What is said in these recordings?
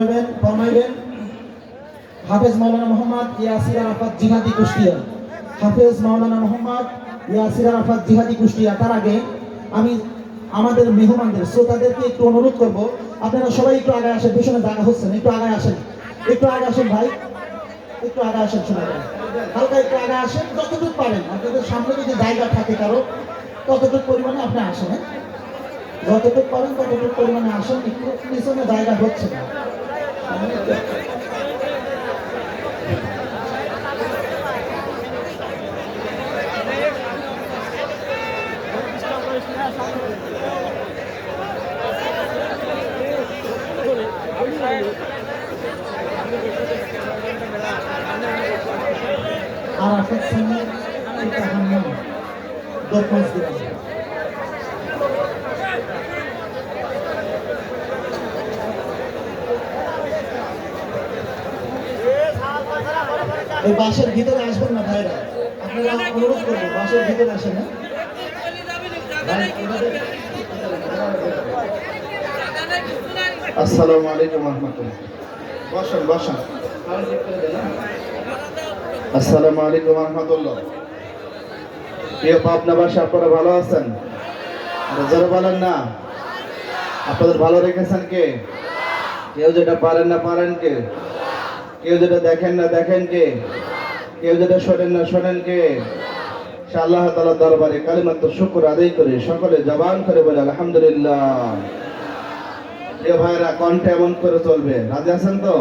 ফরমাইবেন হাফেজ মাওলানা মোহাম্মদ ইয়াসির আরাফাত জিহাদি কুষ্টিয়া। হাফেজ মাওলানা মোহাম্মদ ইয়াসির আরাফাত জিহাদি কুষ্টিয়া। তার আগে আমি আমাদের মেহমানদের শ্রোতাদেরকে একটু অনুরোধ করব, আপনারা সবাই একটু আগে আসেন, পিছনে জায়গা হচ্ছে না, একটু আগে আসেন, একটু আগে আসেন ভাই, একটু আগে আসেন, শোনা যায় হালকা একটু আগে আসেন, যতটুকু পারেন। আপনাদের সামনে যদি জায়গা থাকে কারো, ততটুকু পরিমাণে আপনি আসেন, যতটুকু পারেন ততটুকু পরিমাণে আসেন, একটু পিছনে জায়গা হচ্ছে না। আরাফাত সামির ইতাহান্নাম দরমাস দিলাম। এই বাসের ভিতরে আসবেন না ভাইরা, আপনারা অনুরোধ করবো বাসের ভিতরে আসেন না। আসসালামু আলাইকুম রহমতুল্লাহ। বসেন বসেন। আসসালামু আলাইকুম রহমতুল্লাহ। প্রিয় পাবনাবাসী, আপনারা ভালো আছেন? যারা বলেন না, আপনাদের ভালো রেখেছেন কে? কেউ যেটা পারেন না পারেন কে? কেউ যেটা দেখেন না দেখেন কে? কেউ যেটা শোনেন না শোনেন কে? আল্লাহ তাআলার দরবারে কালিমাত শুকর আদায় করে সকলে জবান করে বলে আলহামদুলিল্লাহ। প্রিয় ভাইরা, কণ্ঠে এমন করে চলবে, রাজি আছেন তো?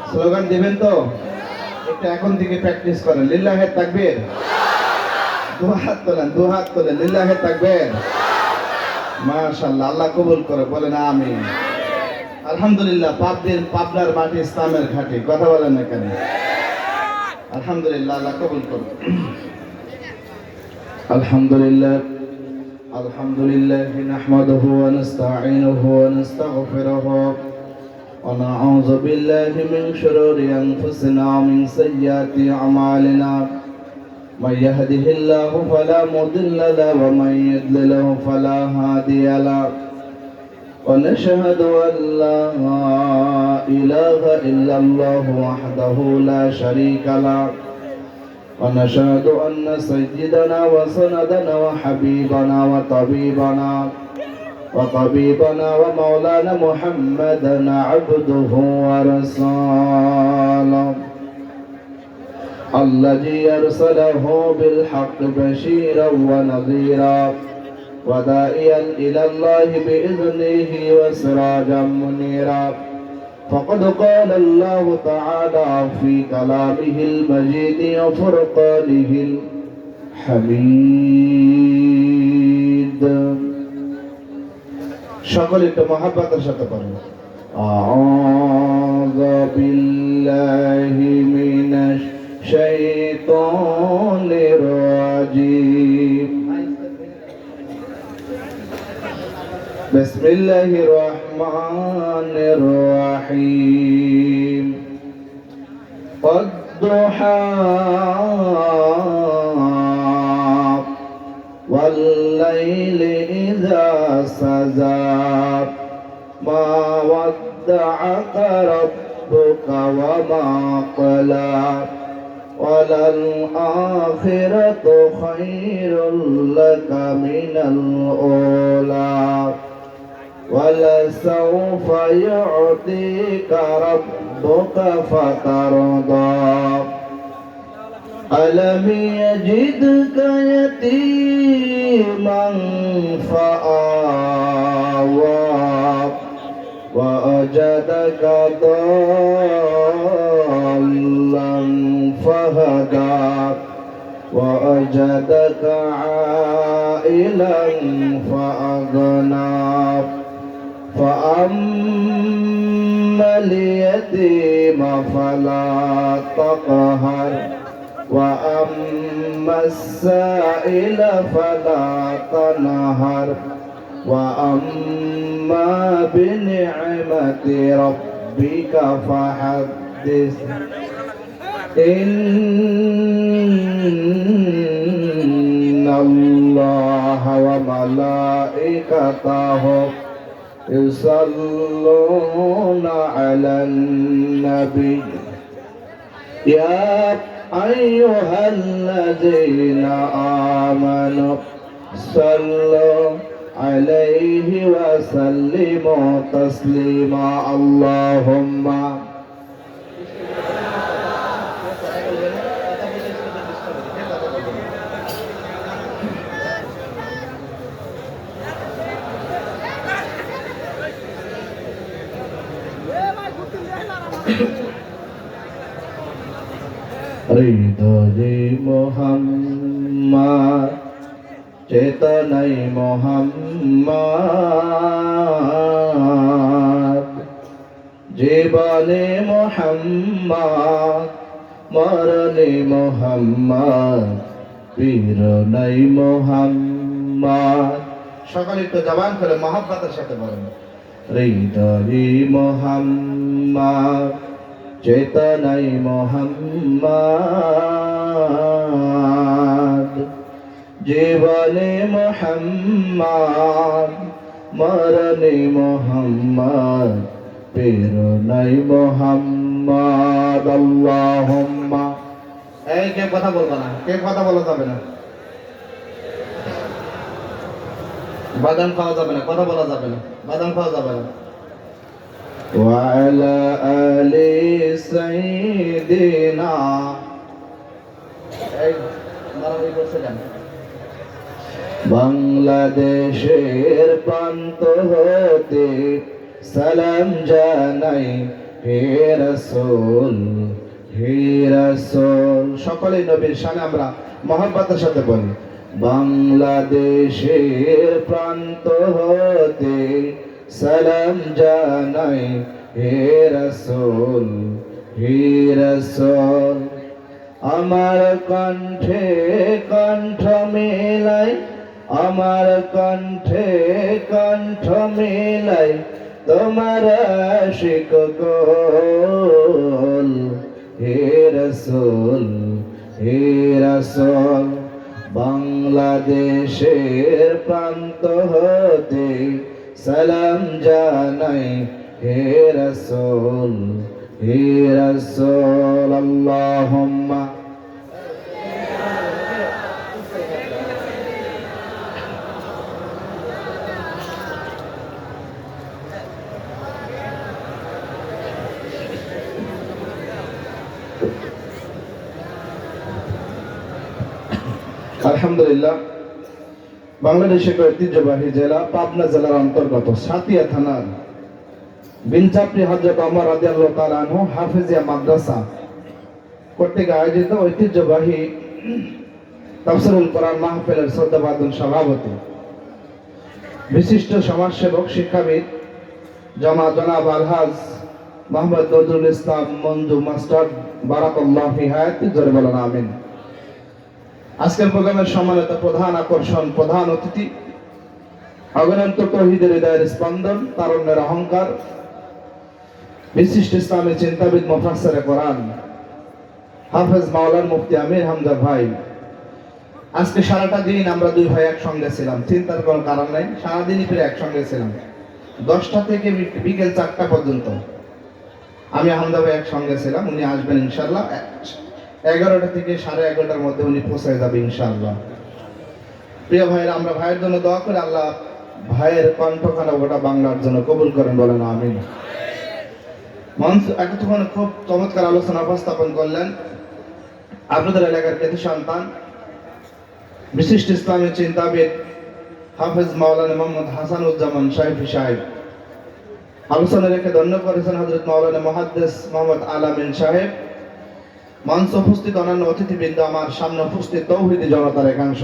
স্লোগান দিবেন তো? একটু এখন থেকে প্র্যাকটিস করেন। লিল্লাহে তাকবীর। দু হাত তোলেন, লিল্লাহে তাকবীর। মাশাআল্লাহ, আল্লাহ কবুল করে, বলেন আমিন। আলহামদুলিল্লাহ। পাবনার মাটি ইসলামের ঘাঁটি, কথা বলেন না কেন? আলহামদুলিল্লাহ, আল্লাহ কবুল করুন। আলহামদুলিল্লাহ নাহমাদুহু ওয়া নাস্তাঈনুহু ওয়া নাস্তাগফিরুহু ওয়া নাউযু বিল্লাহি মিন শুরুরি আনফুসিনা ওয়া মিন সাইয়্যাতি আমালিনা। মান ইয়াহদিহিল্লাহু ফালা মুদিল্লা লাহু ওয়া মান ইউদ্লিলহু ফালা হাদিয়া লাহু। ওয়া নাশহাদু আন লা ইলাহা ইল্লাল্লাহু ওয়াহদাহু লা শারীকা লাহু ونشهد أن سيدنا وسندنا وحبيبنا وطبيبنا ومولانا محمدا عبده ورسوله الذي أرسله بالحق بشيرا ونذيرا وداعيا إلى الله بإذنه وسراجا منيرا. فقد قال الله تعالى في كلامه المجيد وفرقانه الحميد. সকলে একটু মহাব্বতের সাথে পড়ুন। আউযু বিল্লাহি মিনাশ শাইতানির রাজীম। بسم الله الرحمن الرحيم. والضحى والليل إذا سجى ما ودعك ربك وما قلى وللآخرة خير لك من الأولى ولسوف يعطيك ربك فترضى. ألم يجدك يتيما فآوى ووجدك ضالا فهدى ووجدك عائلا فأغنى فأما اليتيم فلا تقهر وأما السائل فلا تنهر وأما بنعمة ربك فحدث. إن الله وملائكته يصلون على النبي يا أيها الذين آمنوا صلوا عليه وسلموا تسليما اللهم হৃদয়ে মোহাম্মদ চেতনায় মোহাম্মদ জীবনে মোহাম্মদ মরণে মোহাম্মদ পীরনাই মোহাম্মদ সকলে একটু জবান করে মহব্বতের সাথে বলেন হৃদয়ে মোহাম্মদ চেতনাই মোহাম্মদ জীবনে মোহাম্মদ মরণে মোহাম্মদ প্রেরণায় মোহাম্মদ আল্লাহুম্মা এই কে কথা বলবো না কে কথা বলা যাবে না বাদাম খাওয়া যাবে না কথা বলা যাবে না বাদাম খাওয়া যাবে না وعلى آل سيدنا বাংলাদেশের প্রান্ত হতে সালাম জানাই হে রাসূল সকলে নবীর শানে আমরা মহব্বতের সাথে বলি বাংলাদেশের প্রান্ত হতে সালাম জানাই হে রাসূল আমার কণ্ঠে কণ্ঠ মেলাই আমার কণ্ঠে কণ্ঠ মেলাই তোমার আশিক গোল হে রাসূল বাংলাদেশের প্রান্ত হতে সালাম জানাই হে রাসূল আল্লাহুম্মা আলহামদুলিল্লাহ বাংলাদেশের ঐতিহ্যবাহী জেলা পাবনা জেলার অন্তর্গত সাতিয়া থানার বিনচাপড়ি হযরত ওমর রাদিয়াল্লাহু তাআলা আনহু হাফেজিয়া মাদ্রাসা কর্তৃক আয়োজিত ঐতিহ্যবাহী তাফসীরুল কোরআন মাহফিলের শ্রদ্ধাভাজন সভাপতি বিশিষ্ট সমাজসেবক শিক্ষাবিদ জনাব আলহাজ মোহাম্মদ নজরুল ইসলাম মঞ্জু মাস্টার বারাকাল্লাহু ফি হায়াতি জোরে বলেন আমিন। আজকের প্রোগ্রামের সম্মানিত প্রধান আকর্ষণ প্রধান অতিথি অগণন্ত তৌহিদের হৃদয়ের স্পন্দন তারুণ্যের অহংকার বিশিষ্ট ইসলামী চিন্তাবিদ মুফাসসিরে কোরআন হাফেজ মাওলানা মুফতি আমির হামজা ভাই আজকে সারাটা দিন আমরা দুই ভাই একসঙ্গে ছিলাম চিন্তার কোনো কারণ নাই সারাদিনই ফিরে একসঙ্গে ছিলাম 10টা থেকে বিকেল 4টা পর্যন্ত আমি হামজা ভাই একসঙ্গে ছিলাম উনি আসবেন ইনশাআল্লাহ 11টা থেকে 11:30টার মধ্যে উনি পৌঁছে যাবে ইনশাআল্লাহ। প্রিয় ভাইরা আমরা ভাইয়ের জন্য দোয়া করি আল্লাহ ভাইয়ের কণ্ঠখানা গোটা বাংলার জন্য কবুল করেন বলেন আমিন। মঞ্চ এতক্ষণ খুব চমৎকার আলোচনা উপস্থাপন করলেন আপনাদের এলাকার কৃতি সন্তান বিশিষ্ট ইসলামী চিন্তাবিদ হাফেজ মাওলানা মোহাম্মদ হাসানুজ্জামান শাইফি সাহেব আলোচনা রেখে ধন্য করেছেন হযরত মাওলানা মুহাদ্দিস মোহাম্মদ আলামিন সাহেব মঞ্চ উপস্থিত অন্যান্য অতিথিবৃন্দ আমার সামনে উপস্থিত তৌহিদি জনতার একাংশ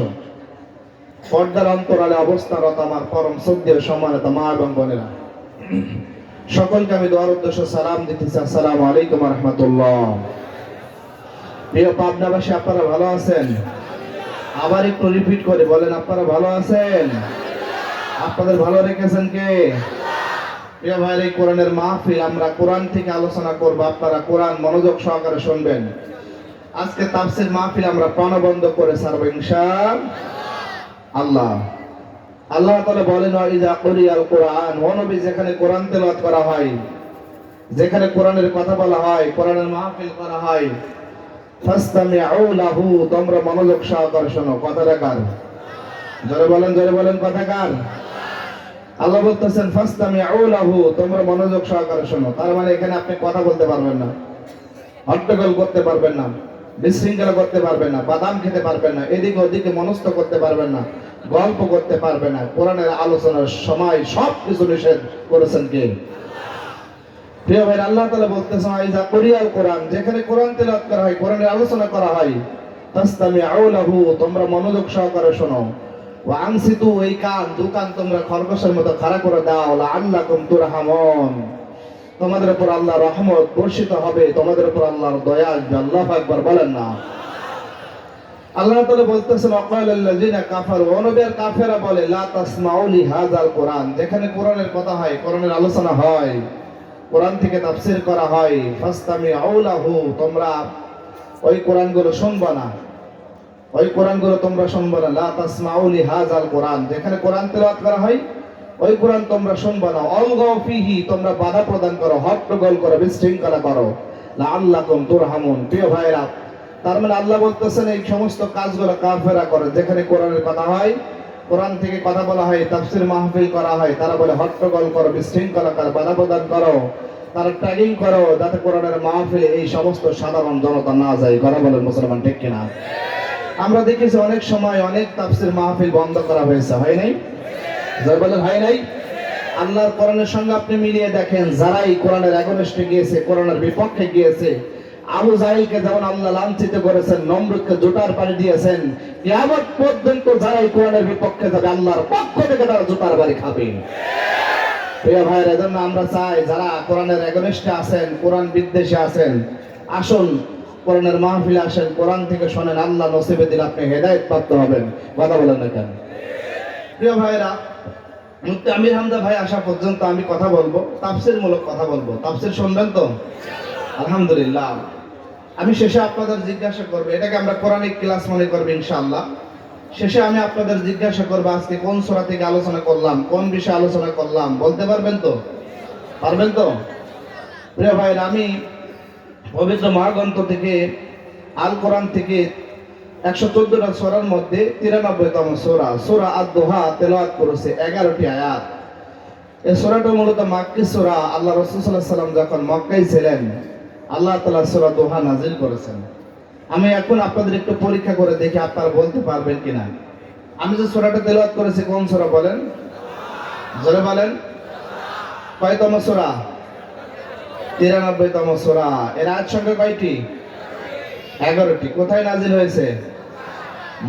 পর্দার অন্তরালে অবস্থানরত আমার পরম শ্রদ্ধেয় সম্মানিত মা এবং বোনেরা সকলকে আমি দোয়ার উদ্দেশ্যে সালাম দিতেছি আসসালামু আলাইকুম ওয়া রাহমাতুল্লাহ। প্রিয় পাবনাবাসী আপনারা ভালো আছেন? আবার একটু রিপিট করে বলেন আপনারা ভালো আছেন? আপনাদের ভালো রেখেছেন কে? প্রিয় ভাইরা এই কোরআনের মাহফিল আমরা কোরআন থেকে আলোচনা করব আপনারা কোরআন মনোযোগ সহকারে শুনবেন। আজকে তাফসীর মাহফিল আমরা প্রাণবন্ধ করে ছাড়ব ইনশাআল্লাহ। আল্লাহ তাআলা বলেন ইযা কুরিয়াল কুরআন, ও নবী যেখানে কোরআন তেলাওয়াত করা হয়, যেখানে কোরআনের কথা বলা হয়, কোরআনের মাহফিল করা হয়, ফাসতামিউ লাহু, তোমরা মনোযোগ সহকারে শোনো। কথাটা কার? জোরে বলেন কথা কার? আল্লাহ বলতেছেন ফাসতামিউ লাহু, তোমরা মনোযোগ সহকারে শোনো। তার মানে এখানে আপনি কথা বলতে পারবেন না, হট্টগোল করতে পারবেন না, বিশৃঙ্খলা করতে পারবেন না, বাদাম খেতে পারবেন না, এদিকে ওদিকে মনস্থ করতে পারবেন না, গল্প করতে পারবেন না। কোরআনের আলোচনার সময় সব কিছু নিষেধ করেছেন কে? প্রিয় ভাই, আল্লাহ তাআলা বলতেছেন ইযা কুরিয়াল কোরআন, যেখানে কোরআন তেলাওয়াত করা হয়, কোরআনের আলোচনা করা হয়, ফাসতামিউ লাহু, তোমরা মনোযোগ সহকারে শোনো। ওয়া আনসিতু, এই কান দুকান তোমরা খরগোশের মতো খাড়া করে দাও। লাআল্লাকুম তুরহামুন, তোমাদের উপর আল্লাহর রহমত বর্ষিত হবে, তোমাদের উপর আল্লাহর দয়া আসবে। আল্লাহু আকবার বলেন না। আল্লাহ তাআলা বলতেছেন ওয়াকালাল্লাযিনা কাফারু, নবীর কাফেররা বলে লা তাসমাউ লিহাযাল কোরআন, যেখানে কোরআনের কথা হয়, কোরআনের আলোচনা হয়, কোরআন থেকে তাফসীর করা হয়, ফাসতামিউ লাহু, তোমরা ওই কোরআনগুলো শুনবা না, ওই কোরআনগুলো তোমরা শুনবা না। লা তাসমাউ লিহাযাল কোরআন, যেখানে কোরআন তেলাওয়াত করা হয়, ওই কোরআন তোমরা শুনবা না। অলগাউ ফিহি, তোমরা বাধা প্রদান করো, হট্টগোল করো, বিশৃঙ্খলা করো। লাআল্লাকুম তুরহামুন। প্রিয় ভাইরা, তার মানে আল্লাহ বলতেছেন এই সমস্ত কাজগুলো কাফেররা করে। যেখানে কোরআনের কথা হয়, কোরআন থেকে কথা বলা হয়, তাফসীর মাহফিল করা হয়, তারা বলে হট্টগোল করো, বিশৃঙ্খলা করো, বাধা প্রদান করো, তারা ট্যাগিং করো, যাতে কোরআনের মাহফিলে এই সমস্ত সাধারণ জনতা না যায়। কথা বলেন মুসলমান, ঠিক কিনা? আমরা দেখেছি অনেক সময় অনেক তাফসীর মাহফিল বন্ধ করা হয়েছে, হয় নাই? যারা বলেন হয় নাই। আল্লাহর কোরআনের সঙ্গে আপনি মিলিয়ে দেখেন, যারাই কোরআনের এগনেস্টে গিয়েছে, কোরআনের বিপক্ষে গিয়েছে, আবু জাহিলকে যেমন আল্লাহ লাঞ্ছিত করেছেন, নমরুদকে জুতার বাড়ি দিয়েছেন, কিয়ামত পর্যন্ত যারাই কোরআনের বিপক্ষে যাবে, আল্লাহর পক্ষ থেকে তারা জুতার বাড়ি খাবে। প্রিয় ভাইয়ের, এজন্য আমরা চাই যারা কোরআনের এগনেস্টে আছেন, কোরআন বিদ্বেষী আছেন, আসুন কোরআনের মাহফিলে আসেন, কোরআন থেকে শোনেন, আল্লাহ নসিবে দিলে আপনি হেদায়েত প্রাপ্ত হবেন। কথা বলেন না কেন? প্রিয় ভাইরা, মুফতি আমির হামজা ভাই আসা পর্যন্ত আমি কথা বলবো, তাফসীর মূলক কথা বলবো। তাফসীর শুনবেন তো? আলহামদুলিল্লাহ। আমি শেষে আপনাদের জিজ্ঞাসা করবো, এটাকে আমরা কোরআনিক ক্লাস মনে করবো ইনশাআল্লাহ। শেষে আমি আপনাদের জিজ্ঞাসা করবো আজকে কোন সূরা থেকে আলোচনা করলাম, কোন বিষয়ে আলোচনা করলাম, বলতে পারবেন তো? পারবেন তো? প্রিয় ভাইরা, আমি পবিত্র মহাগ্রন্থ থেকে, আল কোরআন থেকে 114টা সূরার মধ্যে 93তম সূরা, সূরা আদ-দুহা তেলাওয়াত করেছে, 11টি আয়াত। এই সূরাটা মূলত মাক্কি সূরা। আল্লাহ রাসূল সাল্লাল্লাহু আলাইহি ওয়াসাল্লাম যখন মক্কায় ছিলেন, আল্লাহ তাআলা সূরা দুহা নাযিল করেছেন। আমি এখন আপনাদের একটু পরীক্ষা করে দেখি আপনারা বলতে পারবেন কিনা। আমি যে সূরাটা তেলাওয়াত করেছি কোন সূরা বলেন? জোরে বলেন। কয়তম সূরা? 93তম সূরা। এর আয়াত সংখ্যা কয়টি? 11টি। কোথায় নাযিল হয়েছে?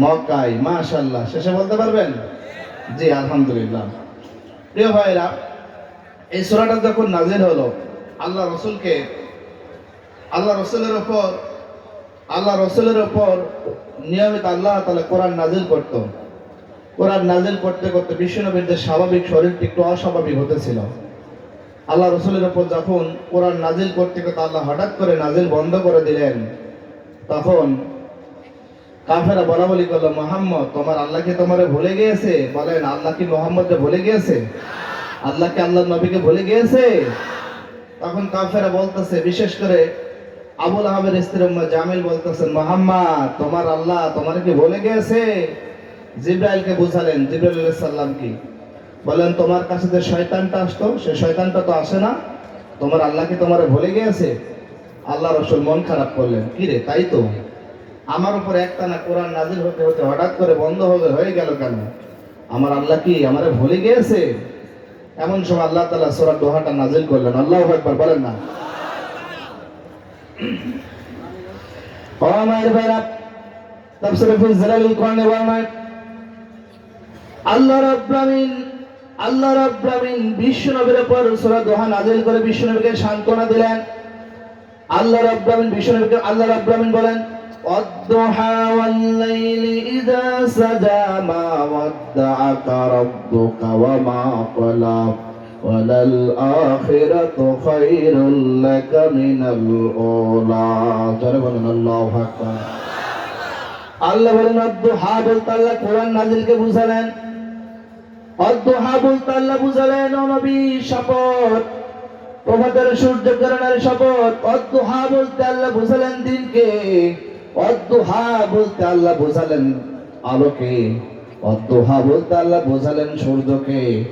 মক্কায়। মাশাআল্লাহ। শেষে বলতে পারবেন? জি, আলহামদুলিল্লাহ। প্রিয় ভাইরা, এই সূরাটা যখন নাযিল হলো, আল্লাহ রাসূলের উপর নিয়মিত আল্লাহ তাআলা কোরআন নাযিল করত। কোরআন নাযিল করতে করতে বিশ্বনবীর যে স্বাভাবিক শরীরটি একটু অস্বাভাবিক হতেছিল। আল্লাহ রাসূলের উপর যখন কোরআন নাযিল করতে করতে আল্লাহ হঠাৎ করে নাযিল বন্ধ করে দিলেন, তখন কাফেররা বলা বলি করলো, মুহাম্মদ, তোমার আল্লাহ কি তোমারে ভুলে গিয়েছে? বলেন, আল্লাহ কি মুহাম্মদকে ভুলে গিয়েছে? আল্লাহ কি আল্লাহর নবীকে ভুলে গিয়েছে? তখন কাফেররা বলতেছে, বিশেষ করে আবুল আহাবের স্ত্রী উম্মে জামিল বলতেছেন, মুহাম্মদ, তোমার আল্লাহ তোমার কি ভুলে গিয়েছে? জিবরাইলকে বুঝালেন, জিবরাইল আলাইহিস সালাম কি বলেন, তোমার কাছে যে শয়তানটা আসতো, সে শয়তানটা তো আসে না, তোমার আল্লাহ কি তোমারে ভুলে গিয়েছে? আল্লাহ রাসূল মন খারাপ করলেন, কি রে, তাই তো, আমার উপর একটানা কোরআন নাযিল হতে হতে হঠাৎ করে বন্ধ হয়ে গেল কেন? আমার আল্লাহ কি আমারে ভুলে গিয়েছে? এমন সময় আল্লাহ তাআলা সূরা দুহাটা নাযিল করলেন। আল্লাহু আকবার বলেন না। ও আমার ভাইরা, তাফসীর ফি জালালিল কোরআনে বলেন, আল্লাহ রাব্বুল আমিন বিশ্ব নবীর উপর সূরা দুহা নাযিল করে বিশ্ব নবীকে সান্ত্বনা দিলেন। আল্লাহ রাব্বুল আমিন বলেন, والضحى والليل إذا سجى ما ودعك ربك وما قلى وللآخرة خير لك من الأولى। জোরে বলেন আল্লাহু আকবার। আল্লাহ বলেন, দুহা বলতে আল্লাহ কোরআন নাযিলকে বুঝালেন। অদ্দুহা বলতে আল্লাহ বুঝালেন, ও নবী শপথ, প্রভাতের সূর্যকিরণের শপথ। অদ্দুহা বলতে আল্লাহ বুঝালেন দিনকে, অদ্দুহা বলতে আল্লাহ বুঝালেন আলোকে, অদ্দুহা বলতে আল্লাহ বুঝালেন সূর্যকে।